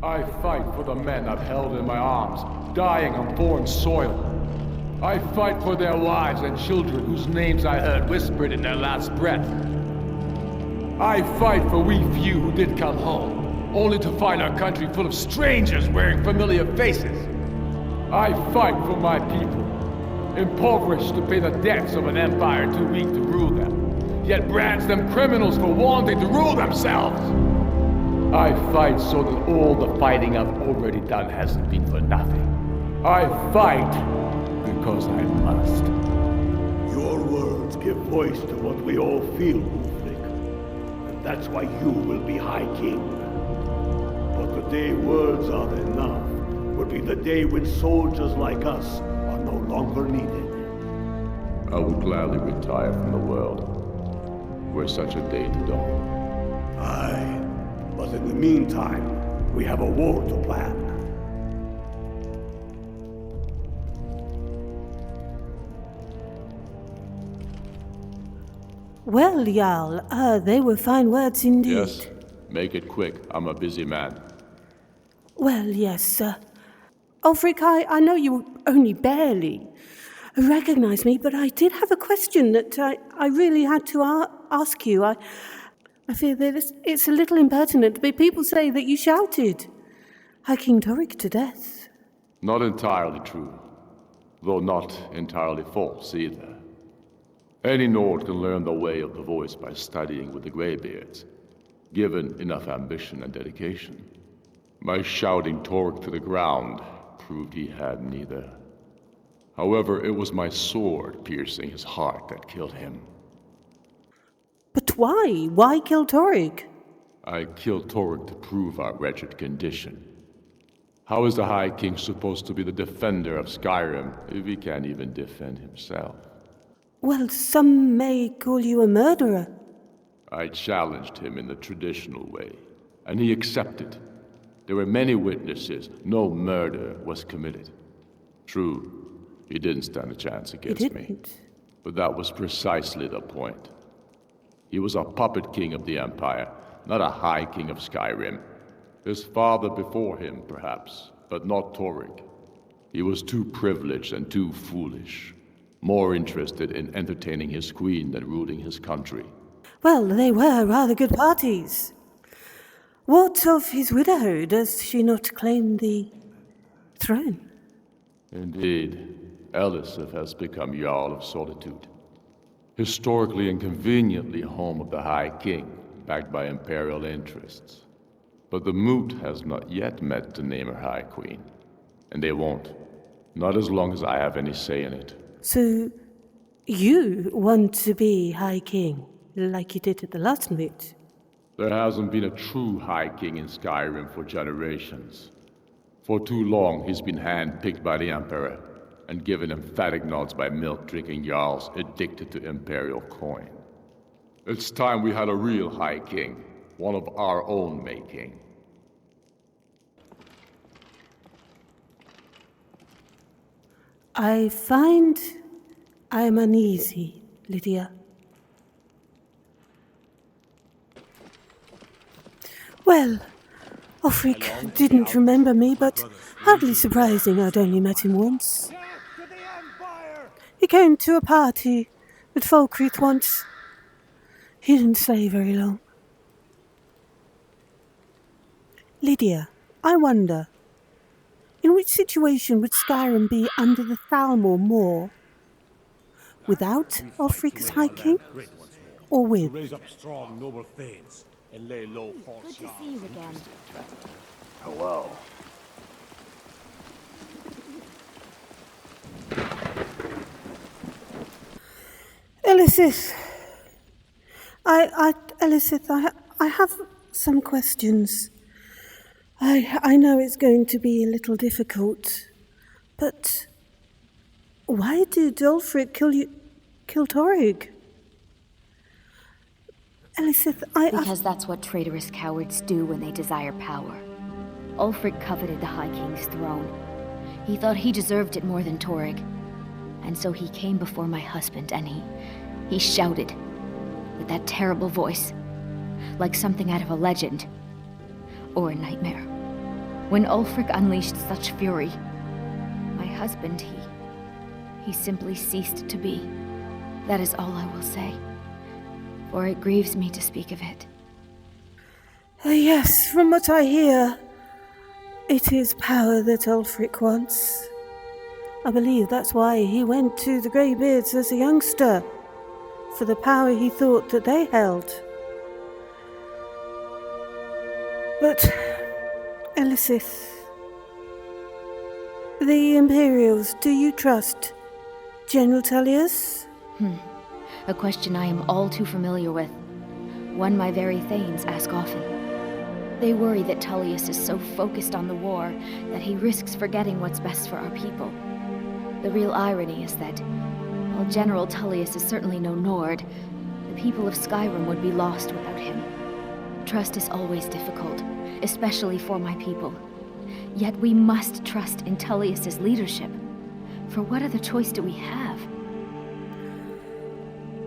I fight for the men I've held in my arms, dying on foreign soil. I fight for their wives and children whose names I heard whispered in their last breath. I fight for we few who did come home, only to find our country full of strangers wearing familiar faces. I fight for my people, impoverished to pay the debts of an empire too weak to rule them, yet brands them criminals for wanting to rule themselves. I fight so that all the fighting I've already done hasn't been for nothing. I fight because I must. Your words give voice to what we all feel, Ulfric. And that's why you will be High King. But the day words are enough will be the day when soldiers like us are no longer needed. I would gladly retire from the world, were such a day to dawn. Aye, but in the meantime, we have a war to plan. Well, Jarl, they were fine words indeed. Yes, make it quick. I'm a busy man. Well, yes, sir. Ulfric, I know you only barely recognize me, but I did have a question that I really had to ask you. I fear that it's a little impertinent, but people say that you shouted High King Torygg to death. Not entirely true, though not entirely false either. Any Nord can learn the way of the voice by studying with the Greybeards, given enough ambition and dedication. My shouting Torygg to the ground proved he had neither. However, it was my sword piercing his heart that killed him. But why? Why kill Torygg? I killed Torygg to prove our wretched condition. How is the High King supposed to be the defender of Skyrim if he can't even defend himself? Well, some may call you a murderer. I challenged him in the traditional way, and he accepted. There were many witnesses. No murder was committed. True, he didn't stand a chance against me. But that was precisely the point. He was a puppet king of the Empire, not a High King of Skyrim. His father before him, perhaps, but not Torygg. He was too privileged and too foolish. More interested in entertaining his queen than ruling his country. Well, they were rather good parties. What of his widow? Does she not claim the throne? Indeed. Elisif has become Jarl of Solitude. Historically and conveniently home of the High King, backed by imperial interests. But the Moot has not yet met to name her High Queen. And they won't. Not as long as I have any say in it. So, you want to be High King, like you did at the last Moot? There hasn't been a true High King in Skyrim for generations. For too long, he's been hand-picked by the Emperor, and given emphatic nods by milk-drinking Jarls addicted to imperial coin. It's time we had a real High King, one of our own making. I find I am uneasy, Lydia. Well, Ulfric didn't remember me, but hardly surprising I'd only met him once. He came to a party at Falkreath once. He didn't stay very long. Lydia, I wonder, in which situation would Skyrim be under the Thalmor more? Without Ulfric as High King? Or with? Raise up strong, noble thanes and lay low false Good to see you again. Hello. Elisif, Elisif, I have some questions. I know it's going to be a little difficult, but why did Ulfric kill Torygg? Elisif, Because that's what traitorous cowards do when they desire power. Ulfric coveted the High King's throne. He thought he deserved it more than Torygg. And so he came before my husband and he shouted with that terrible voice, like something out of a legend or a nightmare. When Ulfric unleashed such fury, my husband, he simply ceased to be. That is all I will say, for it grieves me to speak of it. Yes, from what I hear, it is power that Ulfric wants. I believe that's why he went to the Greybeards as a youngster, for the power he thought that they held. But, Elisif, the Imperials, do you trust General Tullius? A question I am all too familiar with. One my very Thanes ask often. They worry that Tullius is so focused on the war that he risks forgetting what's best for our people. The real irony is that, while General Tullius is certainly no Nord, the people of Skyrim would be lost without him. Trust is always difficult, especially for my people. Yet we must trust in Tullius's leadership. For what other choice do we have?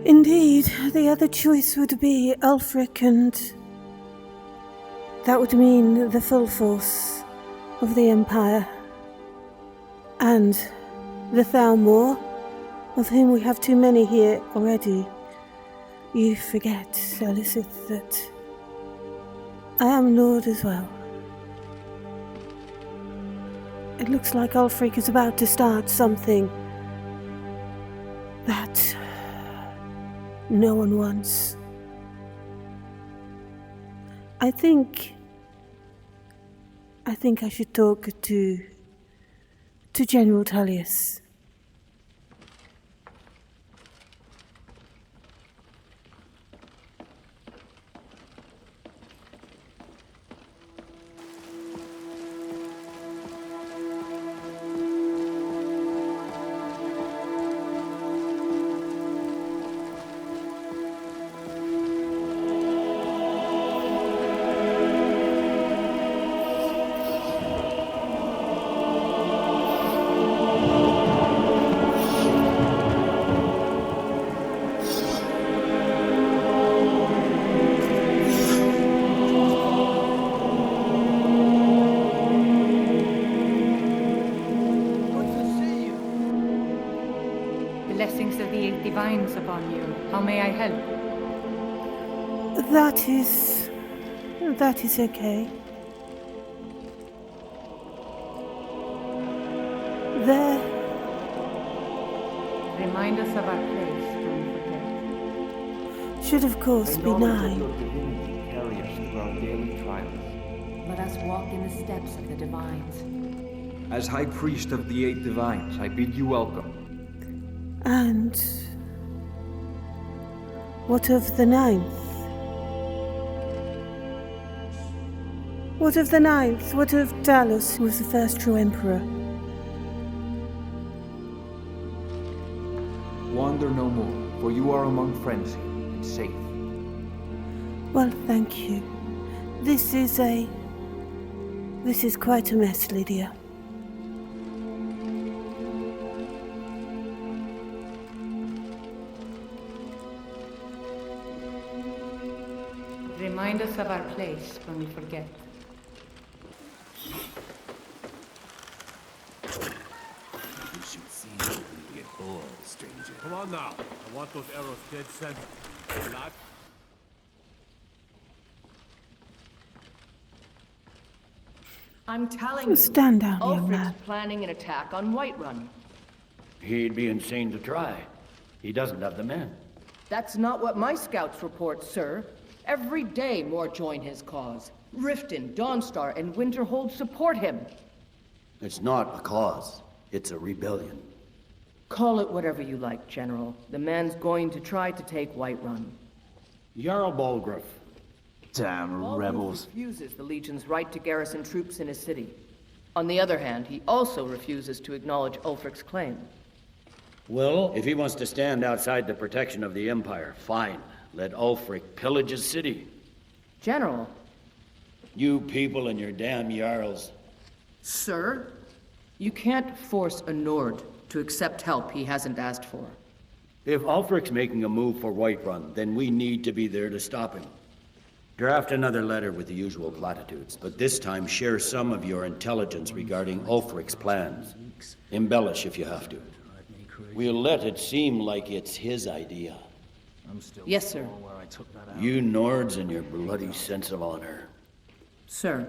Indeed, the other choice would be Ulfric, and that would mean the full force of the Empire. And the Thalmor, of whom we have too many here already. You forget, Elisif, that I am Lord as well. It looks like Ulfric is about to start something that no one wants. I think I should talk to General Tullius. Blessings of the eight divines upon you. How may I help? That is okay. There. Remind us of our place, don't forget. Should of course be 9. Carry us through our daily trials. Let us walk in the steps of the divines. As High Priest of the Eight Divines, I bid you welcome. And what of the 9th? What of the 9th? What of Talos, who was the first true emperor? Wander no more, for you are among friends here, and safe. Well, thank you. This is quite a mess, Lydia. Remind us of our place when we forget. You should see when you get bored, stranger. Come on now. I want those arrows dead center. Not. I'm telling you, Stand down, young man. Ulfric's planning an attack on Whiterun. He'd be insane to try. He doesn't have the men. That's not what my scouts report, sir. Every day more join his cause. Riften, Dawnstar, and Winterhold support him. It's not a cause. It's a rebellion. Call it whatever you like, General. The man's going to try to take Whiterun. Jarl Balgruuf. Damn rebels. Refuses the Legion's right to garrison troops in his city. On the other hand, he also refuses to acknowledge Ulfric's claim. Well, if he wants to stand outside the protection of the Empire, fine. Let Ulfric pillage his city. General. You people and your damn Jarls. Sir? You can't force a Nord to accept help he hasn't asked for. If Ulfric's making a move for Whiterun, then we need to be there to stop him. Draft another letter with the usual platitudes, but this time share some of your intelligence regarding Ulfric's plans. Embellish if you have to. We'll let it seem like it's his idea. Yes, sir. You Nords and your bloody sense of honor. Sir.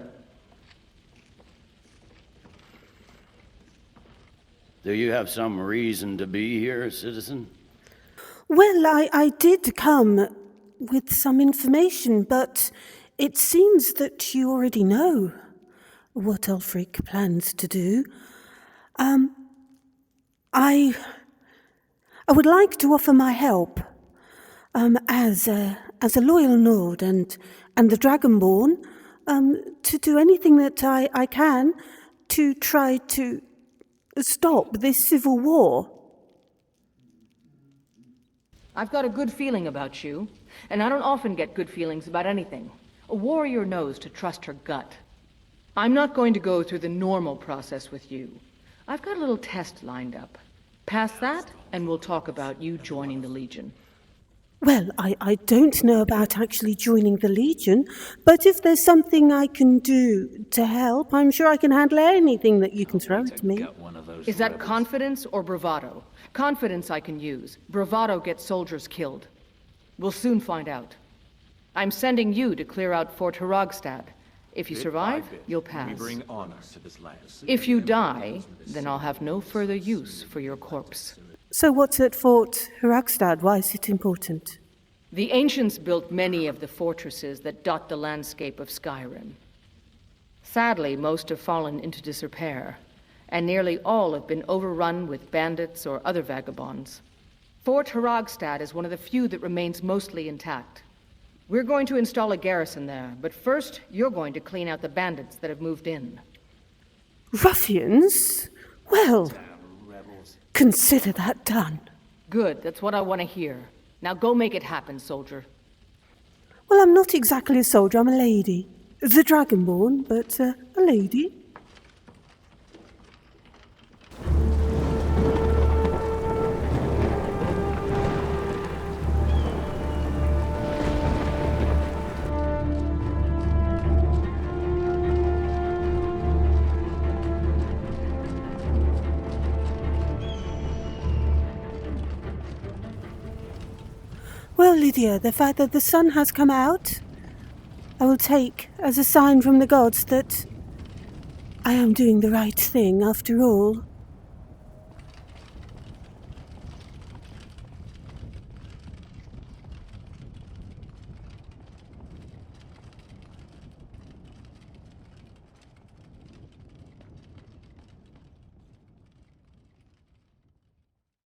Do you have some reason to be here, citizen? Well, I did come with some information, but it seems that you already know what Ulfric plans to do. I would like to offer my help as a loyal Nord and the Dragonborn to do anything that I can to try to stop this civil war. I've got a good feeling about you, and I don't often get good feelings about anything. A warrior knows to trust her gut. I'm not going to go through the normal process with you. I've got a little test lined up. Pass that, and we'll talk about you joining the Legion. Well, I don't know about actually joining the Legion, but if there's something I can do to help, I'm sure I can handle anything that you can throw at me. Is that confidence or bravado? Confidence I can use. Bravado gets soldiers killed. We'll soon find out. I'm sending you to clear out Fort Hraggstad. If you survive, you'll pass. We bring honor to this land. If you die, then I'll have no further use for your corpse. So what's at Fort Hraggstad? Why is it important? The ancients built many of the fortresses that dot the landscape of Skyrim. Sadly, most have fallen into disrepair, and nearly all have been overrun with bandits or other vagabonds. Fort Hraggstad is one of the few that remains mostly intact. We're going to install a garrison there, but first, you're going to clean out the bandits that have moved in. Ruffians? Well, consider that done. Good, that's what I want to hear. Now go make it happen, soldier. Well, I'm not exactly a soldier, I'm a lady. The Dragonborn, but a lady. Well, Lydia, the fact that the sun has come out, I will take as a sign from the gods that I am doing the right thing after all.